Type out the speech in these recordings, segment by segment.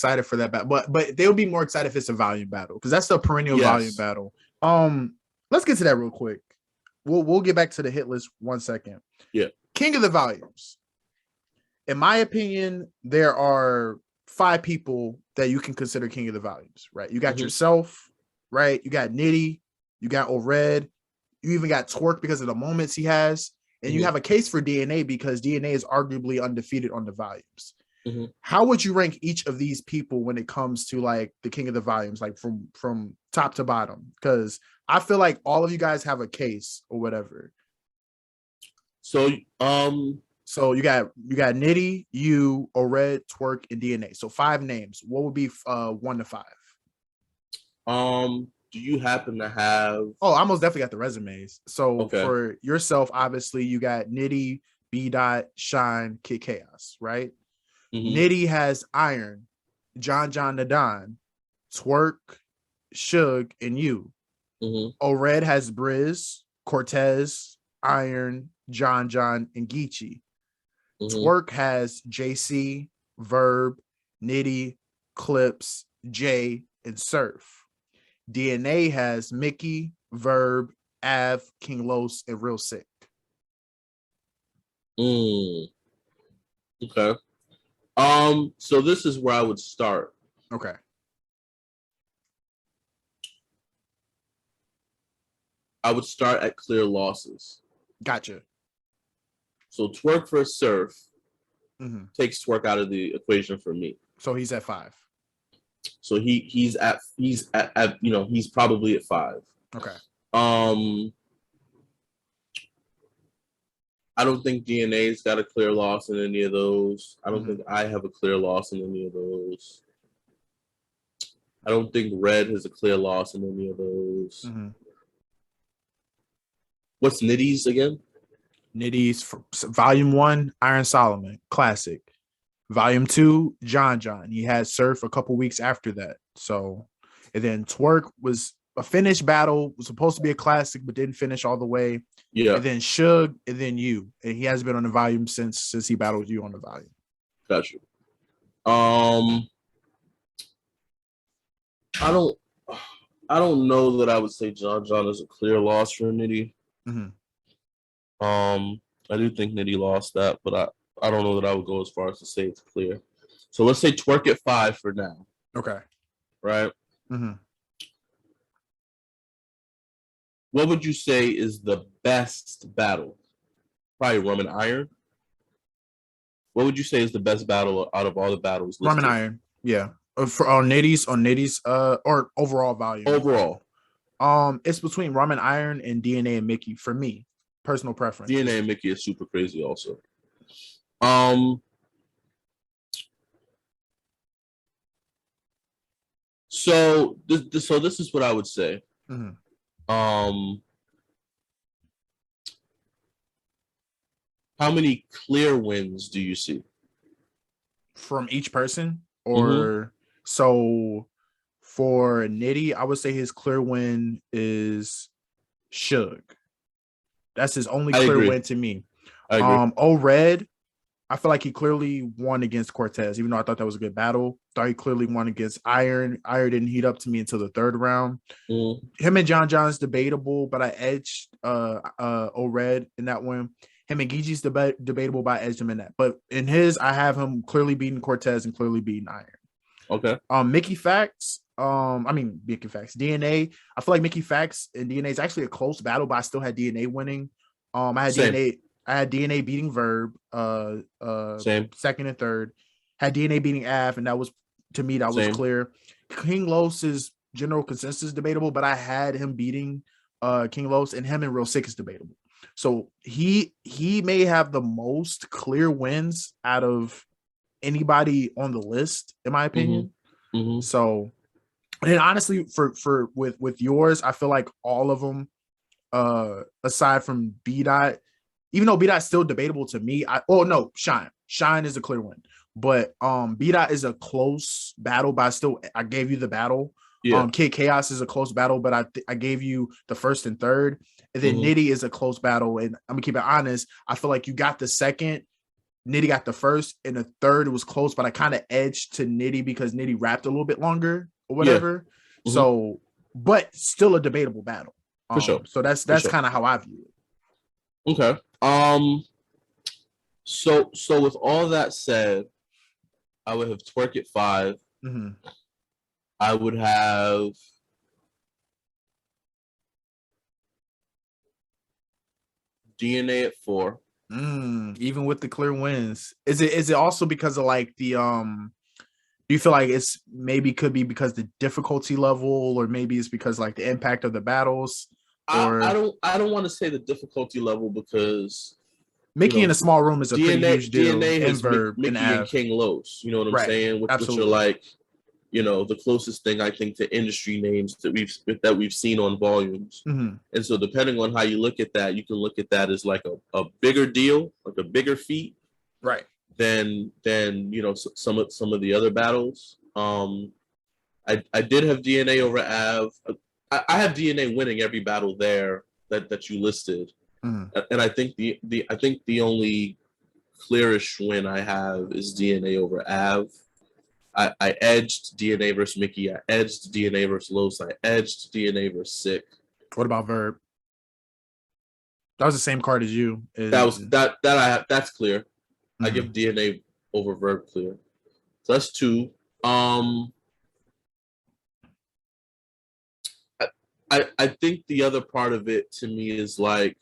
excited for that battle, but they would be more excited if it's a volume battle because that's the perennial volume battle. Let's get to that real quick. We'll get back to the hit list 1 second. Yeah. King of the volumes. In my opinion, there are 5 people that you can consider king of the volumes, right? You got yourself, right? You got Nitty, you got O'Red, you even got Twork because of the moments he has, and you have a case for DNA because DNA is arguably undefeated on the volumes. How would you rank each of these people when it comes to like the king of the volumes, like from top to bottom? Because I feel like all of you guys have a case or whatever. So So you got Nitty, you, O'Red, Twork, and DNA. So 5 names. What would be 1 to 5? Do you happen to have? Oh, I almost definitely got the resumes. So for yourself, obviously you got Nitty, B Dot, Shine, Kid Chaos, right? Nitty has Iron, John Nadon, Twork, Suge, and you. O'Red has Briz, Cortez, Iron, John, and Geechee. Twork has JC, Verb, Nitty, Clips, Jay, and Surf. DNA has Mickey, Verb, Av, King Los, and Real Sick. Okay. So this is where I would start. Okay. I would start at clear losses. Gotcha. So Twork for Surf takes Twork out of the equation for me. So he's at 5. So he's at he's probably at 5. Okay. I don't think DNA's got a clear loss in any of those. I don't think I have a clear loss in any of those. I don't think Red has a clear loss in any of those. What's Nitty's again? Nitty's Volume 1, Iron Solomon, classic. Volume 2, John. He had Surf a couple weeks after that. So, and then Twork was a finished battle, was supposed to be a classic, but didn't finish all the way. Yeah. And then Suge, and then you. And he hasn't been on the volume since he battled you on the volume. Gotcha. I don't know that I would say John is a clear loss for Nitty. I do think Nitty lost that, but I don't know that I would go as far as to say it's clear. So let's say Twork at 5 for now. Okay. Right? What would you say is the best battle? Probably Rum and Iron. What would you say is the best battle out of all the battles listed? Rum and Iron, yeah. For on Nitty's or overall volume. Overall. It's between Rum and Iron and DNA and Mickey for me. Personal preference. DNA and Mickey is super crazy also. So this is what I would say. How many clear wins do you see from each person? Or so for Nitty, I would say his clear win is Suge. That's his only clear win to me. O'Red, I feel like he clearly won against Cortez, even though I thought that was a good battle. Thought he clearly won against Iron. Iron didn't heat up to me until the 3rd round. Him and John's debatable, but I edged O'Red in that one. Him and Geechee's debatable, but I edged him in that. But in his, I have him clearly beating Cortez and clearly beating Iron. Okay. Mickey Facts. Mickey Facts. DNA. I feel like Mickey Facts and DNA is actually a close battle, but I still had DNA winning. I had DNA beating Verb. Same. 2nd and 3rd. Had DNA beating Av, and that was clear. King Los' general consensus debatable, but I had him beating King Los, and him and Real Sick is debatable. So he may have the most clear wins out of anybody on the list, in my opinion. So, and honestly, for with yours, I feel like all of them, aside from B Dot, even though B Dot's still debatable to me, Shine is a clear win, but B Dot is a close battle, but I gave you the battle. Yeah. Kid Chaos is a close battle, but I gave you the 1st and 3rd. And then Nitty is a close battle. And I'm gonna keep it honest. I feel like you got the 2nd Nitty got the first, and the third it was close, but I kind of edged to Nitty because Nitty rapped a little bit longer or whatever. Yeah. So, but still a debatable battle. For sure. So that's kind of how I view it. Okay. So with all that said, I would have Twork at 5. Mm-hmm. I would have DNA at 4. Even with the clear wins, is it also because of like the do you feel like it's maybe could be because the difficulty level, or maybe it's because like the impact of the battles? Or I don't want to say the difficulty level, because Mickey in a small room is a pretty huge deal. DNA has Verb Mickey and King Los. You know what I'm saying? Which are like, the closest thing I think to industry names that we've seen on volumes. Mm-hmm. And so depending on how you look at that, you can look at that as like a bigger deal, like a bigger feat, right? Than some of the other battles. I did have DNA over Av. I have DNA winning every battle there that you listed. Mm-hmm. And I think the only clearest win I have is DNA over Av. I edged DNA versus Mickey. I edged DNA versus Los. I edged DNA versus Sick. What about Verb? That was the same card as you. That's clear. Mm-hmm. I give DNA over Verb clear. So that's 2. I think the other part of it to me is like,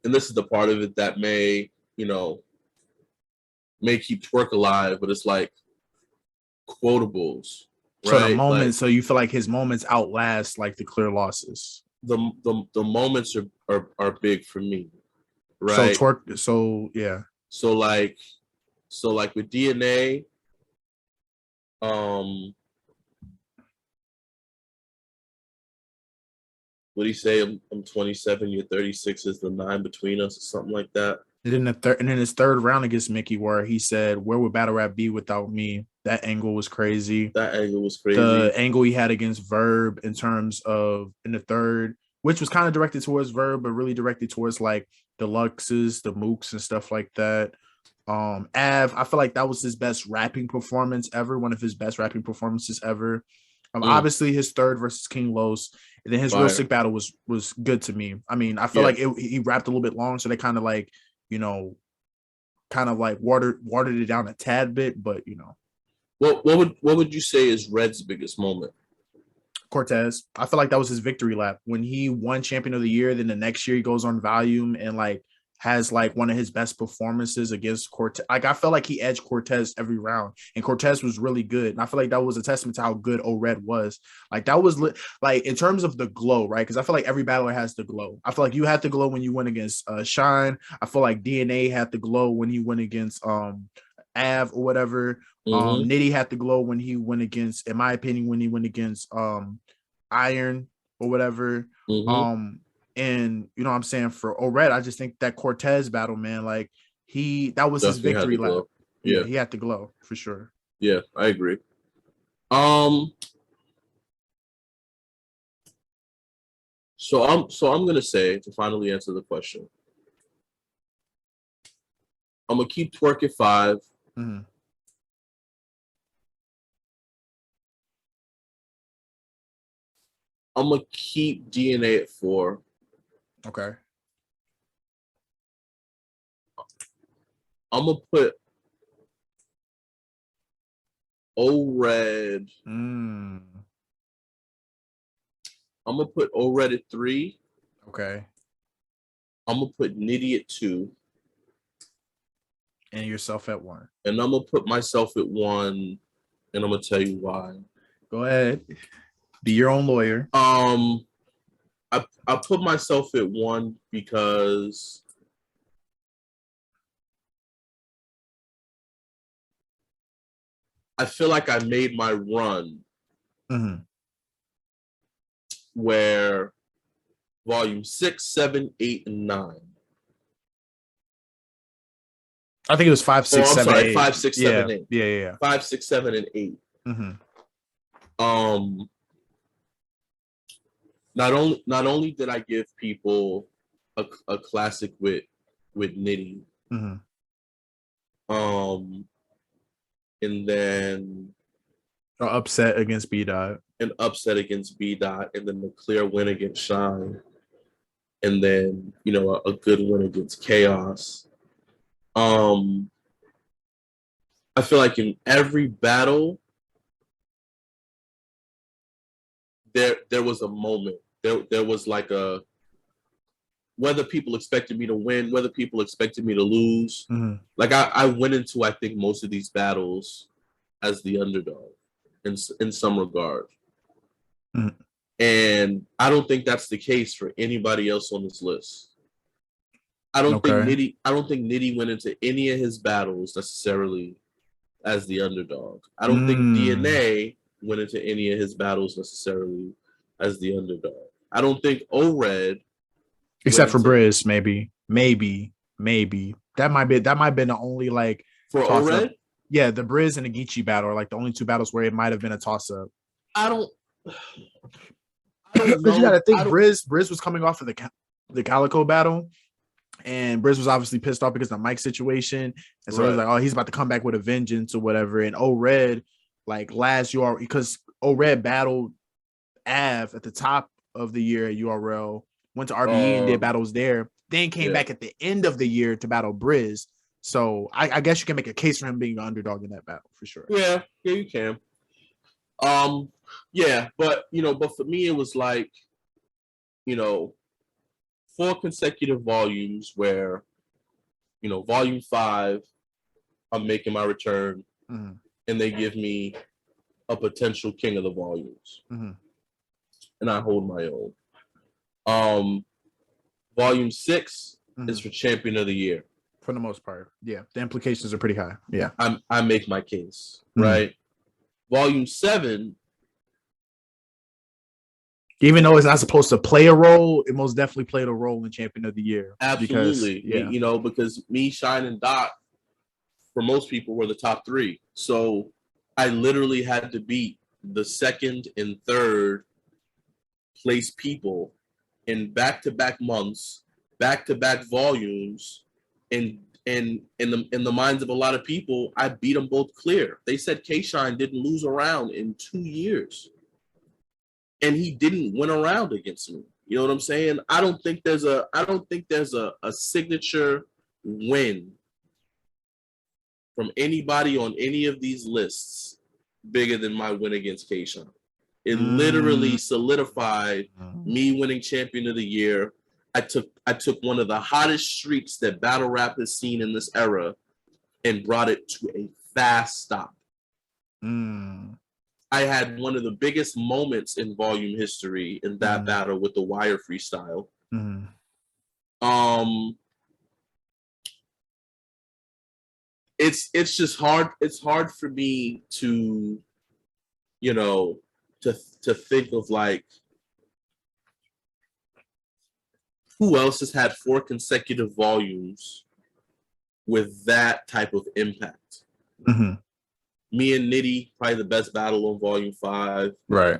and this is the part of it that may keep Twork alive, but it's like quotables, right? So the moments, like, so you feel like his moments outlast like the clear losses. The moments are big for me, right? So Twork, so yeah. So like with DNA, what do you say? I'm 27, you're 36, is the 9 between us, or something like that. And then his third round against Mickey, where he said, "Where would battle rap be without me?" That angle was crazy. The angle he had against Verb in terms of in the third, which was kind of directed towards Verb, but really directed towards like the Luxes, the Mooks, and stuff like that. Av, I feel like that was his best rapping performance ever, one of his best rapping performances ever. Obviously his third versus King Los, and then his Real Sick battle was good to me. I mean, I feel like he rapped a little bit long, so they kind of like, watered it down a tad bit, but What would you say is Red's biggest moment? Cortez. I feel like that was his victory lap when he won Champion of the Year. Then the next year he goes on Volume and like has like one of his best performances against Cortez. Like I felt like he edged Cortez every round, and Cortez was really good. And I feel like that was a testament to how good O-Red was. Like that was like in terms of the glow, right? Because I feel like every battler has the glow. I feel like you had the glow when you went against Shine. I feel like DNA had the glow when he went against Av or whatever. Nitty had the glow when he went against, in my opinion, when he went against Iron or whatever. And you know what I'm saying, for O-Red, I just think that Cortez battle, man, like that was his victory lap. Yeah, he had the glow for sure. Yeah, I agree. So I'm gonna say, to finally answer the question, I'm gonna keep Twork at 5. Mm-hmm. I'm gonna keep DNA at 4. Okay. I'm gonna put O-Red. I'm gonna put O-Red at 3. Okay. I'm gonna put Nitty at 2. And yourself at 1. And I'm gonna put myself at 1, and I'm gonna tell you why. Go ahead. Be your own lawyer. I put myself at 1 because I feel like I made my run where volume 6, 7, 8, and 9. I think it was 5, 6, 7, 8. 5, 6, 7, 8. Yeah. 5, 6, 7, and 8. Not only did I give people a classic with Nitty. Mm-hmm. And then An upset against B Dot. An upset against B Dot, and then the clear win against Shine, and then a good win against Chaos. I feel like in every battle there was a moment. There was like a, whether people expected me to win, whether people expected me to lose. Mm-hmm. Like I went into, I think, most of these battles as the underdog in some regard. Mm-hmm. And I don't think that's the case for anybody else on this list. I don't think Nitty went into any of his battles necessarily as the underdog. I don't think DNA went into any of his battles necessarily as the underdog. I don't think O-Red, except for Briz, maybe. That might be the only like for O-Red. Yeah, the Briz and the Geechee battle are like the only two battles where it might have been a toss up. I don't know. You gotta think Briz was coming off of the Calico battle, and Briz was obviously pissed off because of the mic situation, and so it was like, oh, he's about to come back with a vengeance or whatever. And O-Red, like last URL, because O-Red battled Av at the top of the year at URL, went to RBE and did battles there, then came back at the end of the year to battle Briz. So I guess you can make a case for him being an underdog in that battle for sure. Yeah, you can. Yeah, but for me it was like, 4 consecutive volumes where, volume 5, I'm making my return, and they give me a potential king of the volumes, and I hold my own. Volume 6 is for champion of the year. For the most part, yeah, the implications are pretty high. Yeah, I make my case, right? Volume 7, even though it's not supposed to play a role, it most definitely played a role in champion of the year. Absolutely, because me, Shine, and Dot, for most people, were the top 3. So I literally had to beat the second and third place people in back-to-back months, back-to-back volumes, and in the minds of a lot of people, I beat them both clear. They said K-Shine didn't lose a round in 2 years, and he didn't win a round against me. You know what I'm saying? I don't think there's a signature win from anybody on any of these lists bigger than my win against K-Shine. It literally solidified me winning champion of the year. I took one of the hottest streaks that battle rap has seen in this era and brought it to a fast stop. I had one of the biggest moments in volume history in that battle with the wire freestyle. It's just hard. It's hard for me to, to think of like who else has had 4 consecutive volumes with that type of impact. Me and Nitty, probably the best battle on volume 5. Right.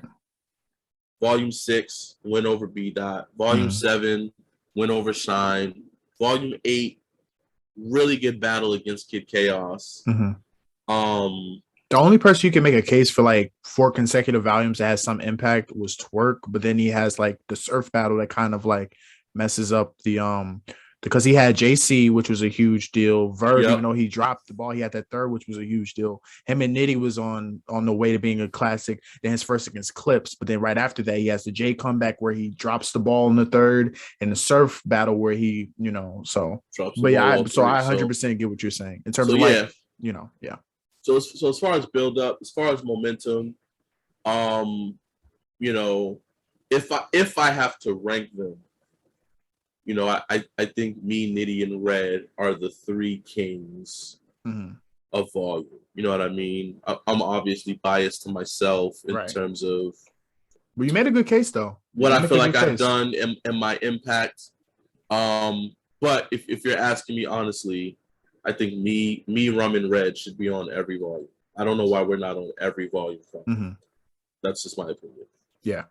Volume 6, win over B Dot. Volume 7, win over Shine. Volume 8, really good battle against Kid Chaos. The only person you can make a case for like 4 consecutive volumes that has some impact was Twork, but then he has like the surf battle that kind of like messes up the because he had JC, which was a huge deal. Verb, even though he dropped the ball, he had that third, which was a huge deal. Him and Nitty was on the way to being a classic. Then his first against Clips, but then right after that, he has the J comeback where he drops the ball in the third, and the surf battle where he, so. But yeah, I 100% get what you're saying in terms of like, So as far as build up, as far as momentum, if I have to rank them, I think me, Nitty, and Red are the 3 kings of volume. You know what I mean? I'm obviously biased to myself in terms of. Well, you made a good case though. What I feel like I've done and my impact. But if you're asking me honestly, I think me, Rum, and Red should be on every volume. I don't know why we're not on every volume. That's just my opinion. Yeah.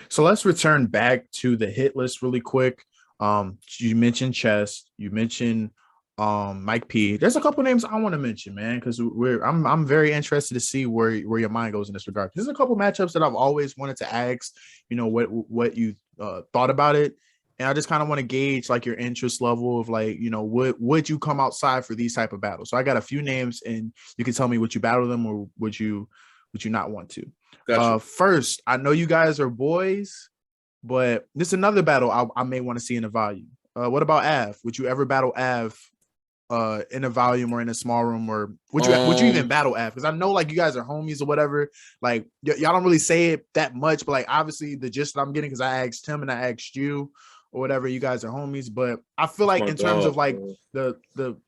So let's return back to the hit list really quick. You mentioned Chess. You mentioned Mike P. There's a couple names I want to mention, man, because I'm very interested to see where your mind goes in this regard. There's a couple matchups that I've always wanted to ask, what you thought about it. And I just kind of want to gauge like your interest level of like, would you come outside for these type of battles? So I got a few names and you can tell me would you battle them or would you not want to? Gotcha. First, I know you guys are boys, but this is another battle I may want to see in a volume. What about Av? Would you ever battle Av in a volume or in a small room, or would you even battle Av? Because I know like you guys are homies or whatever. Like y'all don't really say it that much, but like obviously the gist that I'm getting, because I asked him and I asked you or whatever, you guys are homies. But I feel like in terms of like the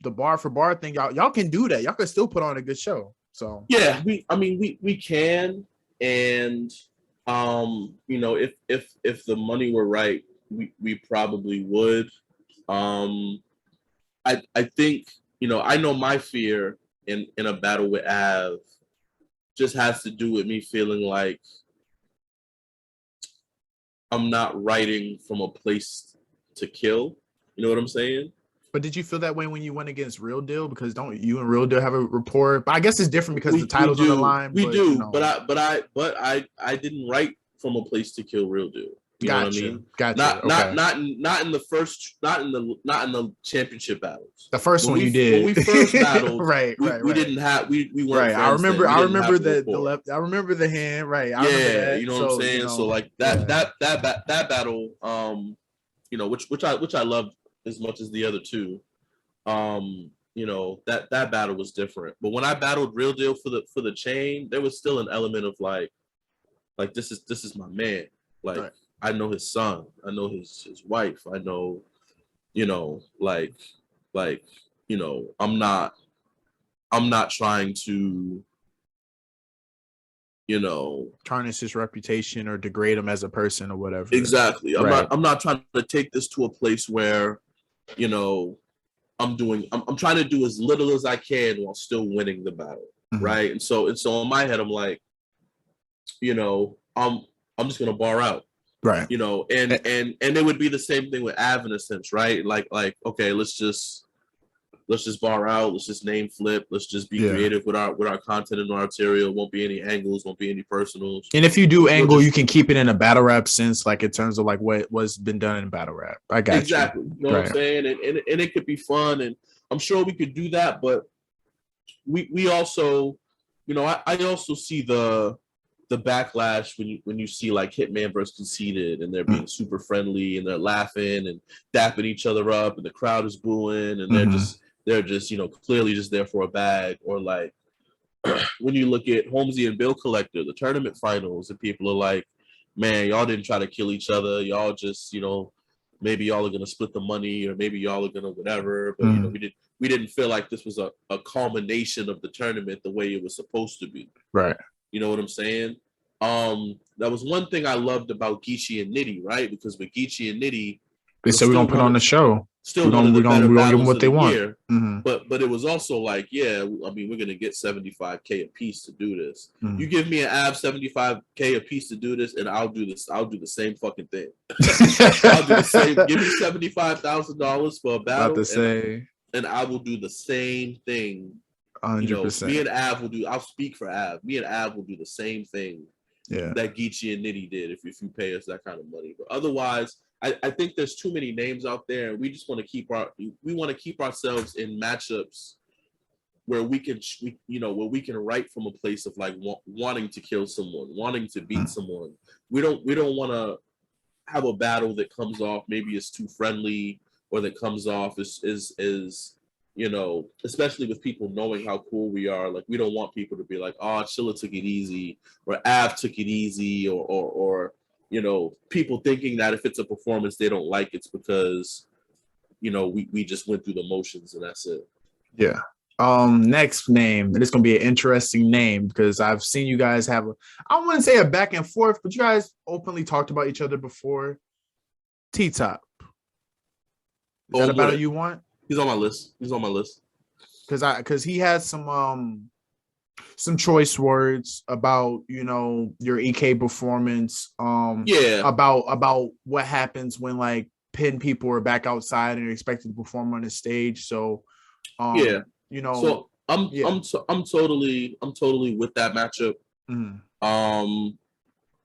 bar for bar thing, y'all can do that. Y'all can still put on a good show. So yeah, we can, and if the money were right, we probably would. I think, I know my fear in a battle with Av just has to do with me feeling like I'm not writing from a place to kill. You know what I'm saying? But did you feel that way when you went against Real Deal? Because don't you and Real Deal have a rapport? But I guess it's different because the title's on the line. We do, but I didn't write from a place to kill Real Deal. You know what I mean? Gotcha. Not in the championship battles. The first one you did. When we first battled, right. We didn't have we weren't right. I remember the left. I remember the hand. Right. You know what I'm saying. So like that battle, which I loved as much as the other two. That battle was different. But when I battled Real Deal for the chain, there was still an element of like this is my man. Like. Right. I know his son. I know his wife. I know, I'm not trying to, tarnish his reputation or degrade him as a person or whatever. Exactly. I'm not trying to take this to a place where, I'm trying to do as little as I can while still winning the battle. Mm-hmm. Right. And so in my head, I'm like, I'm just gonna bar out. Right. And it would be the same thing with Av in a sense, right? Like, okay, let's just bar out, let's just name flip, let's just be creative with our content and our material. Won't be any angles, won't be any personals. And if you do angle, you can keep it in a battle rap sense, like in terms of like what's been done in battle rap. I got exactly. You know what I'm saying? And it could be fun, and I'm sure we could do that, but we also, I also see the backlash when you see like Hitman versus Conceited and they're being super friendly and they're laughing and dapping each other up and the crowd is booing and they're just clearly just there for a bag. Or like when you look at Holmesy and Bill Collector, the tournament finals, and people are like, man, y'all didn't try to kill each other, y'all just maybe y'all are gonna split the money or maybe y'all are gonna whatever, but we didn't feel like this was a culmination of the tournament the way it was supposed to be. Right. You know what I'm saying? That was one thing I loved about Geechee and Nitty, right? Because with Geechee and Nitty, they said we're gonna put on the show. Still we're gonna give them what they want. Mm-hmm. But it was also like, we're gonna get $75K a piece to do this. Mm-hmm. You give me an Av $75K a piece to do this, and I'll do the same fucking thing. I'll do the same. Give me $75,000 for a battle, and I will do the same thing. 100%. Me and Av will do. I'll speak for Av. Me and Av will do the same thing. Yeah. That Geechee and Nitty did. If you pay us that kind of money, but otherwise, I think there's too many names out there, and we just want to keep ourselves in matchups where we can write from a place of like wanting to kill someone, wanting to beat someone. We don't want to have a battle that comes off maybe it's too friendly or that comes off is especially with people knowing how cool we are. Like, we don't want people to be like, oh, Chilla took it easy, or Av took it easy, or people thinking that if it's a performance they don't like, it's because, we just went through the motions and that's it. Yeah. Next name, and it's gonna be an interesting name because I've seen you guys have I wouldn't say a back and forth, but you guys openly talked about each other before. T-Top. Is that a battle you want? He's on my list. Because he had some choice words about your EK performance. About what happens when like pin people are back outside and are expected to perform on the stage. So, yeah. you know, so I'm totally with that matchup.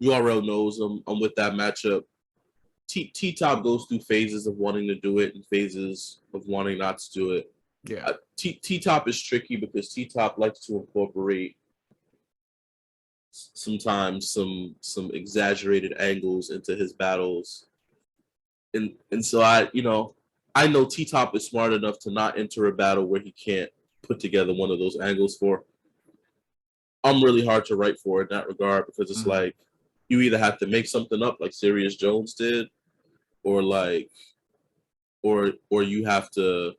URL knows I'm with that matchup. T Top goes through phases of wanting to do it and phases of wanting not to do it. Yeah. T Top is tricky because T Top likes to incorporate sometimes some exaggerated angles into his battles, and so I know T Top is smart enough to not enter a battle where he can't put together one of those angles for. I'm really hard to write for in that regard because it's like you either have to make something up like Sirius Jones did, or like, or you have to,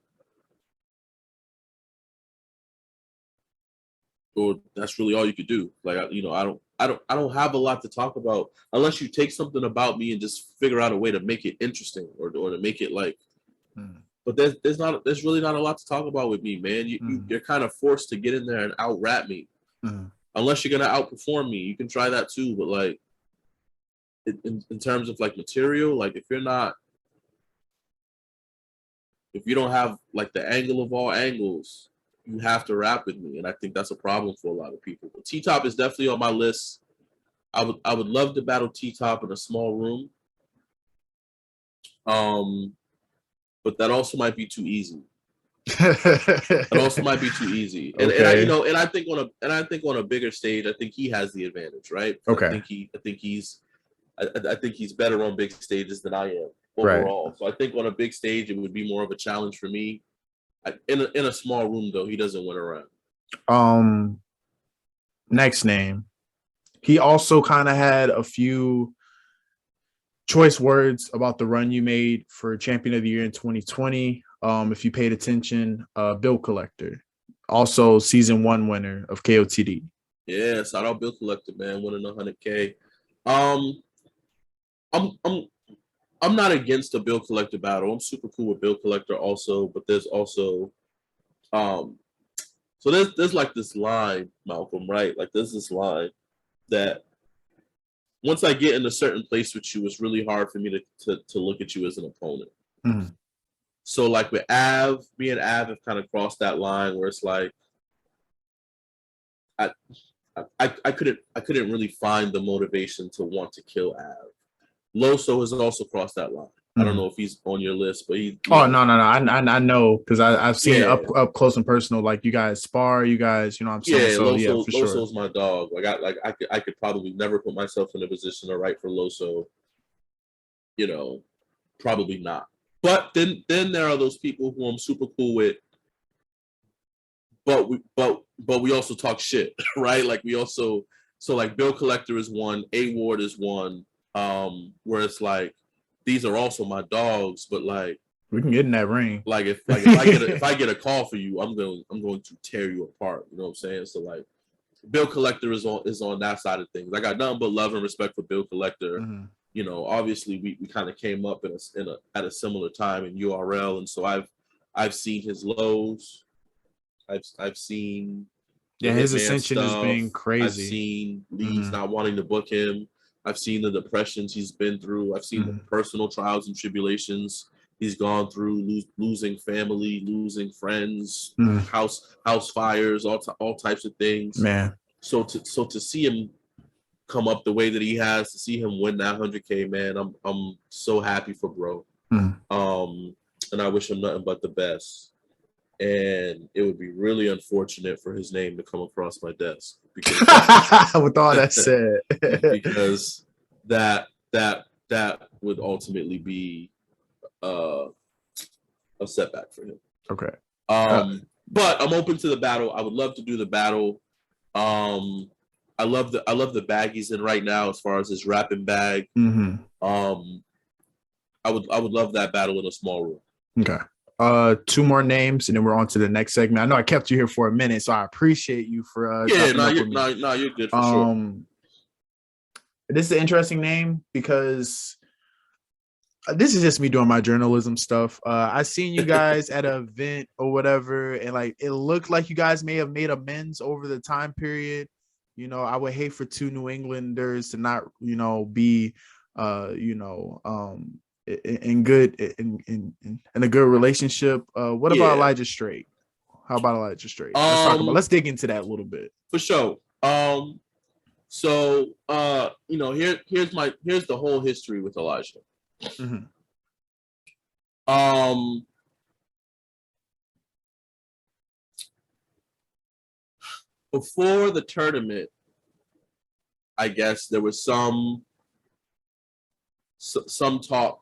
or that's really all you could do. Like I don't have a lot to talk about unless you take something about me and just figure out a way to make it interesting or to make it like. But there's really not a lot to talk about with me, man. You're kind of forced to get in there and out rap me. Unless you're gonna outperform me, you can try that too. But like, in terms of like material, like if you don't have like the angle of all angles, you have to rap with me, and I think that's a problem for a lot of people. But T Top is definitely on my list. I would love to battle T Top in a small room. But that also might be too easy. It also might be too easy, and I think on a bigger stage, I think he has the advantage, right? Okay. I think he's better on big stages than I am overall. Right. So I think on a big stage, it would be more of a challenge for me. In a small room, though, he doesn't win around. Next name, he also kind of had a few choice words about the run you made for Champion of the Year in 2020. If you paid attention, Bill Collector, also season 1 winner of KOTD. Yeah, shout out Bill Collector, man, winning 100K. I'm not against a Bill Collector battle. I'm super cool with Bill Collector also, but there's also so there's like this line, Malcolm, right? Like there's this line that once I get in a certain place with you, it's really hard for me to look at you as an opponent. So like with Av, me and Av have kind of crossed that line where it's like I couldn't really find the motivation to want to kill Av. Loso has also crossed that line. I don't know if he's on your list, but he. No. I know because I've seen up close and personal. Like you guys spar, you guys, you know what I'm saying. Yeah, so Loso, for Loso's sure. my dog. Like I could probably never put myself in a position to write for Loso. Probably not. But then there are those people who I'm super cool with. But we also talk shit, right? Like we also like Bill Collector is one, A Ward is one. Where it's like these are also my dogs, but like we can get in that ring. Like if I get a call for you, I'm going to tear you apart. You know what I'm saying? So like Bill Collector is on that side of things. I got nothing but love and respect for Bill Collector. Obviously we kind of came up at a similar time in URL, and so I've seen his lows. I've seen his ascension has been crazy. I've seen leagues not wanting to book him. I've seen the depressions he's been through. I've seen the personal trials and tribulations he's gone through, losing family, losing friends, house fires, all types of things. Man, so to see him come up the way that he has, to see him win that 100K, man, I'm so happy for bro. And I wish him nothing but the best. And it would be really unfortunate for his name to come across my desk because with all that said, because that would ultimately be a setback for him. Okay. But I'm open to the battle. I would love to do the battle. I love the bag he's in right now as far as his rapping bag. I would love that battle in a small room. Okay. 2 more names, and then we're on to the next segment. I know I kept you here for a minute, so I appreciate you for you're good for sure. This is an interesting name because this is just me doing my journalism stuff. I seen you guys at an event or whatever, and like it looked like you guys may have made amends over the time period. I would hate for 2 New Englanders to not, be, in good in a good relationship. What about Elijah Strait? How about Elijah Strait? Let's dig into that a little bit. For sure. So here's the whole history with Elijah. Mm-hmm. Before the tournament, I guess there was some talk,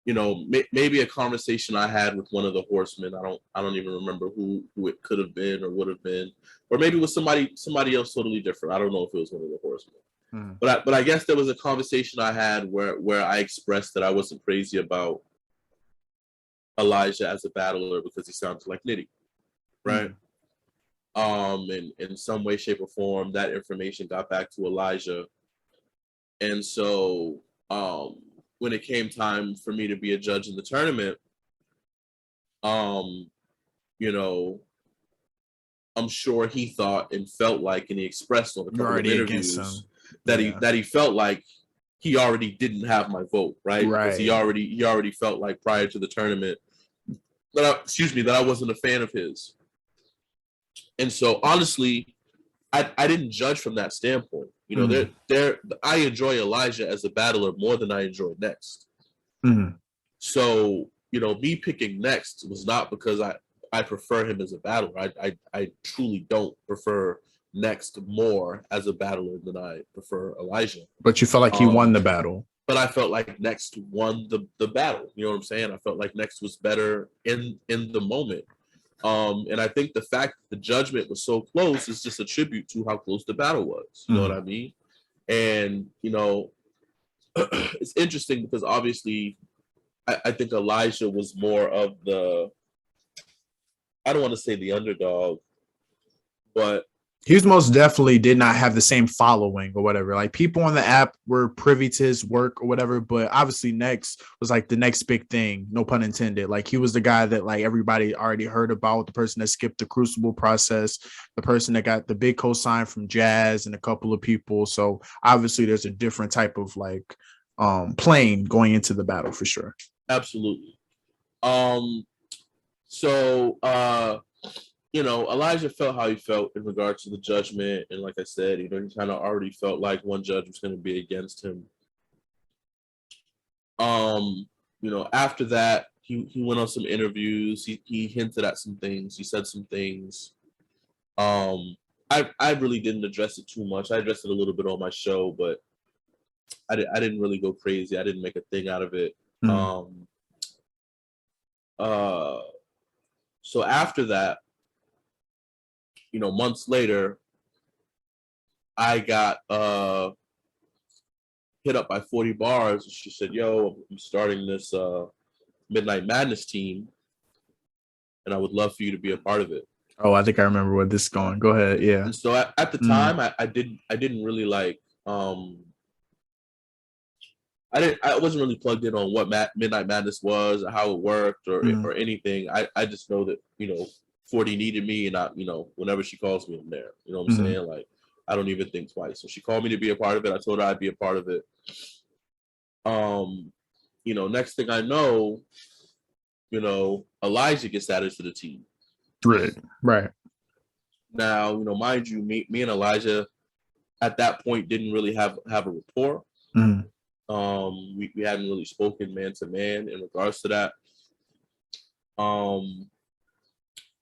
maybe a conversation I had with one of the horsemen. I don't even remember who it could have been or would have been, or maybe it was somebody else totally different. I don't know if it was one of the horsemen. Mm. But I guess there was a conversation I had where I expressed that I wasn't crazy about Elijah as a battler because he sounds like Nitty, right? Mm. And in some way, shape, or form, that information got back to Elijah, and so when it came time for me to be a judge in the tournament, I'm sure he thought and felt like, and he expressed on a couple of interviews that he felt like he already didn't have my vote, right? Because he already felt like prior to the tournament that I wasn't a fan of his. And so honestly, I didn't judge from that standpoint. I enjoy Elijah as a battler more than I enjoy Next. Mm-hmm. So, me picking Next was not because I prefer him as a battler. I truly don't prefer Next more as a battler than I prefer Elijah. But you felt like he won the battle. But I felt like Next won the battle. You know what I'm saying? I felt like Next was better in the moment. And I think the fact that the judgment was so close is just a tribute to how close the battle was. You know what I mean? And, it's interesting because obviously I think Elijah was more of I don't want to say the underdog, but he was most definitely did not have the same following or whatever. Like people on the app were privy to his work or whatever, but obviously Next was like the next big thing, no pun intended. Like he was the guy that like everybody already heard about, the person that skipped the crucible process, the person that got the big cosign from Jazz and a couple of people. So obviously there's a different type of like plane going into the battle for sure. Absolutely. Elijah felt how he felt in regards to the judgment. And like I said, he kind of already felt like one judge was going to be against him. After that, he went on some interviews. He hinted at some things. He said some things. I really didn't address it too much. I addressed it a little bit on my show, but I didn't really go crazy. I didn't make a thing out of it. Mm-hmm. So after that, months later, I got hit up by 40 Bars. She said, "Yo, I'm starting this Midnight Madness team, and I would love for you to be a part of it." Oh, I think I remember where this is going. Go ahead, yeah. And so at the time, I didn't really like. I wasn't really plugged in on what Midnight Madness was, or how it worked, or anything. I just know that 40 needed me, and whenever she calls me, I'm there. You know what I'm saying? Like, I don't even think twice. So she called me to be a part of it. I told her I'd be a part of it. Next thing I know, Elijah gets added to the team. Right. Now, mind you, me and Elijah at that point didn't really have a rapport. Mm. We hadn't really spoken man to man in regards to that.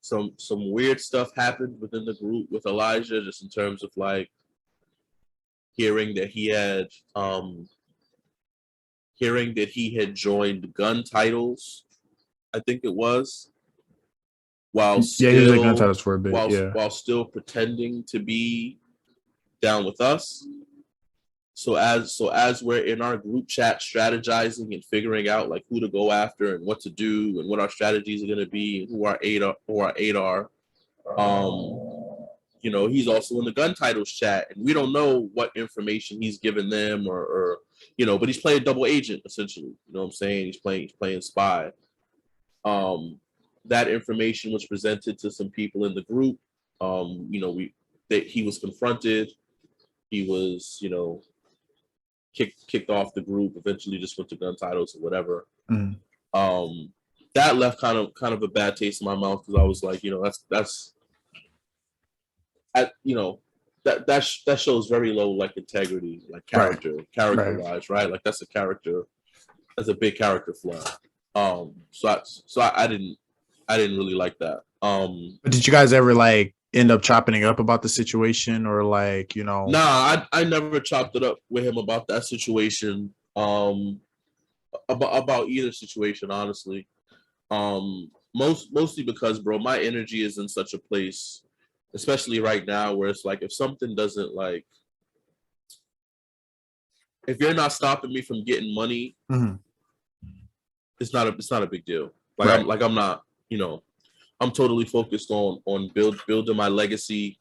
Some weird stuff happened within the group with Elijah, just in terms of like hearing that he had joined gun titles, I think it was, while still he was at gun titles for a bit, while still pretending to be down with us. So as we're in our group chat strategizing and figuring out like who to go after and what to do and what our strategies are going to be, and who our eight are, he's also in the gun titles chat, and we don't know what information he's given them or but he's playing double agent essentially. You know what I'm saying? He's playing spy. That information was presented to some people in the group. He was confronted. He was, kicked off the group. Eventually, just went to gun titles or whatever. That left kind of a bad taste in my mouth because I was like, that's that shows very low like integrity, like character wise, right? Like that's a big character flaw. So I didn't really like that. But did you guys ever like end up chopping it up about the situation, or like, Nah, I never chopped it up with him about that situation. About either situation, honestly. Mostly because, bro, my energy is in such a place, especially right now, where it's like if something doesn't like, if you're not stopping me from getting money, it's not a big deal. Like I'm not, I'm totally focused on building my legacy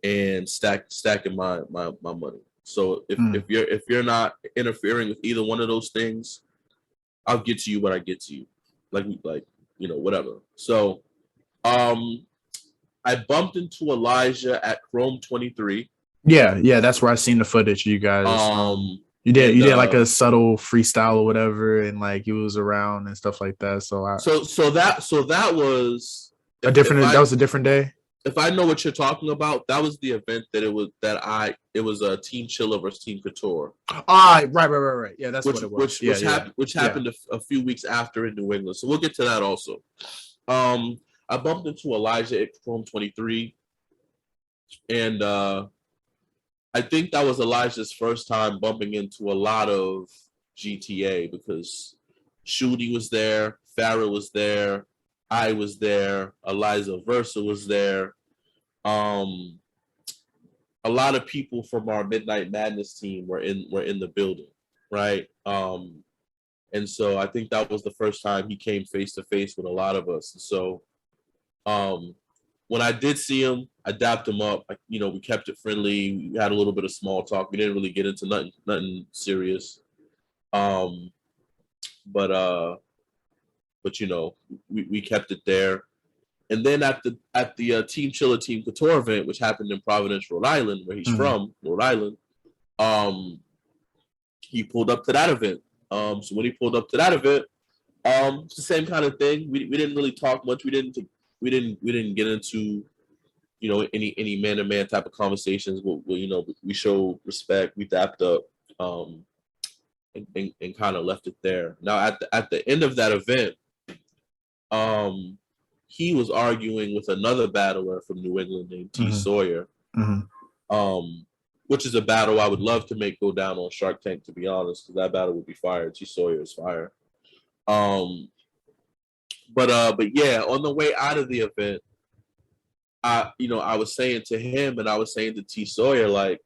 and stacking my money. So if you're not interfering with either one of those things, I'll get to you when I get to you. Like whatever. So I bumped into Elijah at Chrome 23. Yeah, that's where I seen the footage. You guys, you did like a subtle freestyle or whatever, and like he was around and stuff like that. So that was that was a different day. If I know what you're talking about, that was the event it was a Team Chilla versus Team Couture. Right. Yeah, that's what it was. Which happened a few weeks after in New England. So we'll get to that also. I bumped into Elijah at Chrome 23, and I think that was Elijah's first time bumping into a lot of GTA because Shooty was there, Farrah was there, I was there, Eliza Versa was there. A lot of people from our Midnight Madness team were in the building, right? And so I think that was the first time he came face to face with a lot of us. And so when I did see him, I dapped him up. We kept it friendly. We had a little bit of small talk. We didn't really get into nothing serious. But we kept it there. And then at the Team Chilla Team Couture event, which happened in Providence, Rhode Island, where he's from, Rhode Island, he pulled up to that event. So when he pulled up to that event, it's the same kind of thing. We didn't really talk much. We didn't get into any man to man type of conversations. We showed respect. We dapped up, and kind of left it there. Now at the end of that event, he was arguing with another battler from New England named T. Sawyer, which is a battle I would love to make go down on Shark Tank, to be honest, because that battle would be fire. T. Sawyer is fire. But yeah, on the way out of the event, I was saying to him and I was saying to T. Sawyer, like,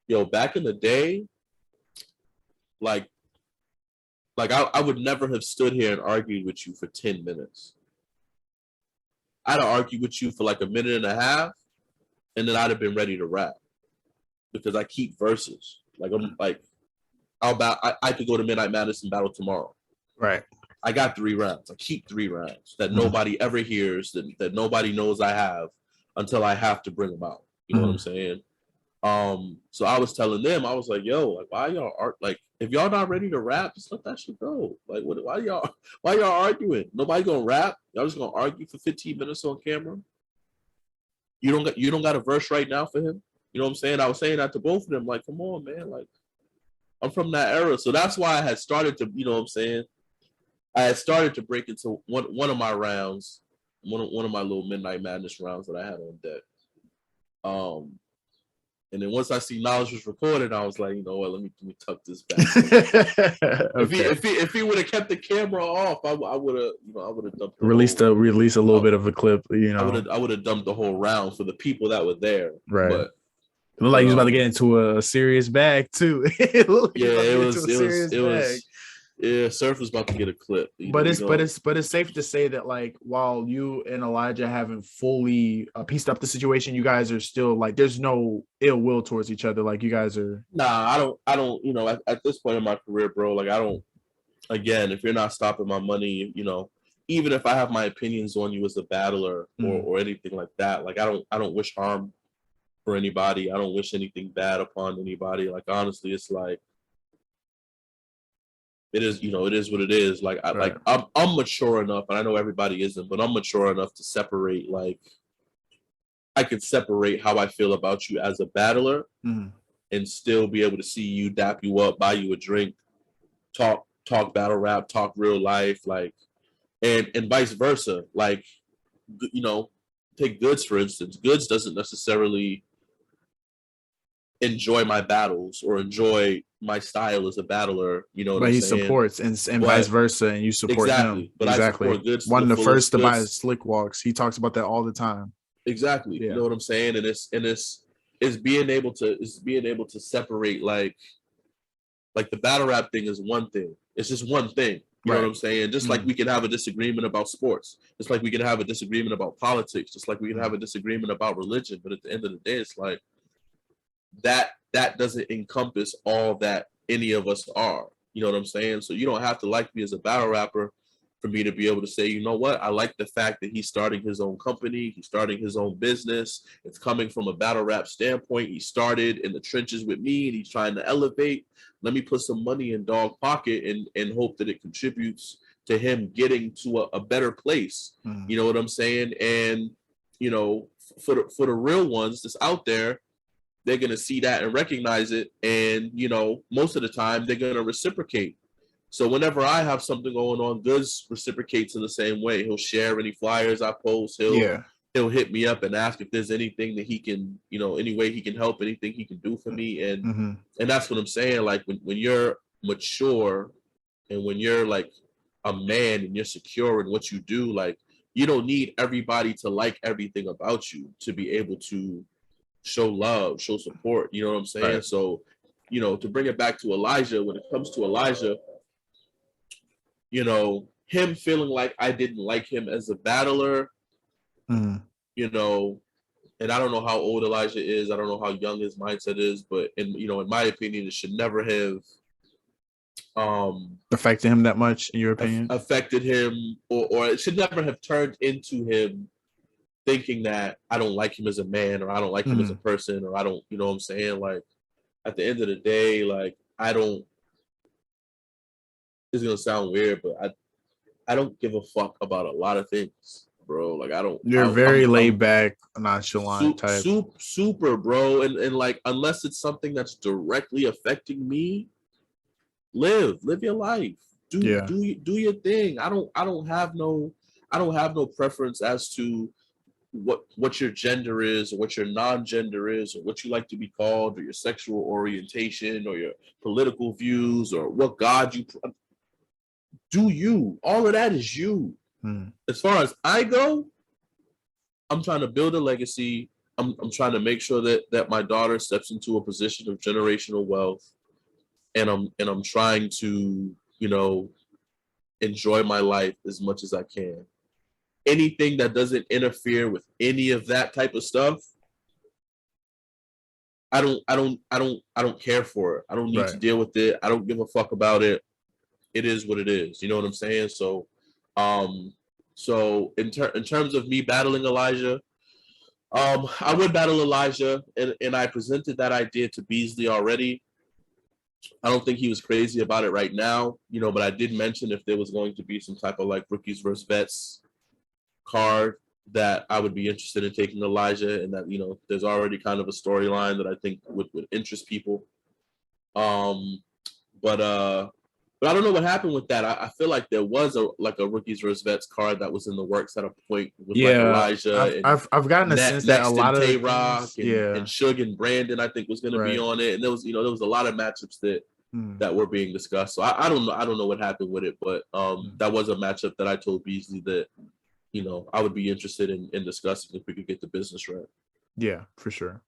yo, back in the day, like I would never have stood here and argued with you for 10 minutes. I'd have argued with you for like a minute and a half, and then I'd have been ready to rap because I keep verses. Like I'm like, I could go to Midnight Madness and battle tomorrow. Right. I got 3 rounds. I keep 3 rounds that nobody ever hears, that nobody knows I have until I have to bring them out. You know what I'm saying? So I was telling them, I was like, yo, like, why y'all are like, if y'all not ready to rap, just let that shit go. Like, why y'all arguing? Nobody gonna rap. Y'all just gonna argue for 15 minutes on camera. You don't got a verse right now for him. You know what I'm saying? I was saying that to both of them. Like, come on, man. Like, I'm from that era, so that's why I had started to, you know what I'm saying? I had started to break into one of my rounds, one of my little Midnight Madness rounds that I had on deck. And then once I see Knowledge was recorded, I was like, you know what? Let me tuck this back. Okay. If he would have kept the camera off, I would have dumped release a little bit of a clip. I would have dumped the whole round for the people that were there. Right. But it looked like he was about to get into a serious bag too. It was. Yeah, Surf was about to get a clip. But it's safe to say that, like, while you and Elijah haven't fully pieced up the situation, you guys are still like, there's no ill will towards each other. Like, you guys are. Nah, I don't. At this point in my career, bro, like, I don't. Again, if you're not stopping my money, even if I have my opinions on you as a battler or anything like that, like, I don't wish harm for anybody. I don't wish anything bad upon anybody. Like, honestly, it's like, it is, it is what it is. Like I'm mature enough, and I know everybody isn't, but I'm mature enough to separate. Like I can separate how I feel about you as a battler, and still be able to see you, dap you up, buy you a drink, talk battle rap, talk real life, like, and vice versa. Like, take Goods for instance. Goods doesn't necessarily enjoy my battles or enjoy my style as a battler. You know what but I'm he saying? supports and vice versa, and you support him. But exactly. I support Goods. One of the first to buy slick walks. He talks about that all the time. Exactly. Yeah. You know what I'm saying? And it's being able to separate like the battle rap thing is one thing. It's just one thing. You know what I'm saying? Just like we can have a disagreement about sports, just like we can have a disagreement about politics, just like we can have a disagreement about religion. But at the end of the day, it's like that doesn't encompass all that any of us are. You know what I'm saying? So you don't have to like me as a battle rapper for me to be able to say, you know what? I like the fact that he's starting his own company. He's starting his own business. It's coming from a battle rap standpoint. He started in the trenches with me and he's trying to elevate. Let me put some money in dog pocket and hope that it contributes to him getting to a better place. You know what I'm saying? And, for the real ones that's out there, they're going to see that and recognize it. And, most of the time they're going to reciprocate. So whenever I have something going on, Goods reciprocates in the same way. He'll share any flyers I post. He'll hit me up and ask if there's anything that he can, any way he can help, anything he can do for me. And that's what I'm saying. Like when you're mature and when you're like a man and you're secure in what you do, like you don't need everybody to like everything about you to be able to show love, show support. You know what I'm saying? Right. So, to bring it back to Elijah, when it comes to Elijah, him feeling like I didn't like him as a battler, and I don't know how old Elijah is. I don't know how young his mindset is, but in my opinion, it should never have affected him that much, in your opinion? Affected him, or it should never have turned into him thinking that I don't like him as a man, or I don't like him as a person, or I don't, you know what I'm saying? Like, at the end of the day, like, it's going to sound weird, but I don't give a fuck about a lot of things, bro. Like, You're very laid back, nonchalant type. Super, bro. And like, unless it's something that's directly affecting me, live your life. Do your thing. I don't have no preference as to what your gender is, or what your non-gender is, or what you like to be called, or your sexual orientation, or your political views, or what God you do. You, all of that is you. As far as I go, I'm trying to build a legacy. I'm trying to make sure that my daughter steps into a position of generational wealth, and I'm trying to enjoy my life as much as I can. Anything that doesn't interfere with any of that type of stuff, I don't care for it. I don't need to deal with it. I don't give a fuck about it. It is what it is. You know what I'm saying? So, in terms of me battling Elijah, I would battle Elijah, and I presented that idea to Beasley already. I don't think he was crazy about it right now, but I did mention if there was going to be some type of like rookies versus vets card, that I would be interested in taking Elijah, and that there's already kind of a storyline that I think would interest people. But I don't know what happened with that. I feel like there was a rookies versus vets card that was in the works at a point with like Elijah. I've gotten a sense that a lot of Tay-Rock and Suge and Brandon, I think, was going to be on it, and there was a lot of matchups that were being discussed. So I don't know what happened with it, but that was a matchup that I told Beasley that I would be interested in discussing if we could get the business right. Yeah, for sure.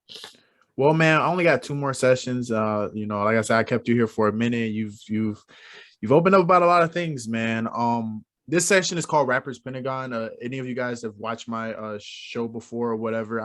Well, man, I only got 2 more sessions. Like I said, I kept you here for a minute. You've opened up about a lot of things, man. This session is called Rappers Pentagon. Any of you guys have watched my show before or whatever,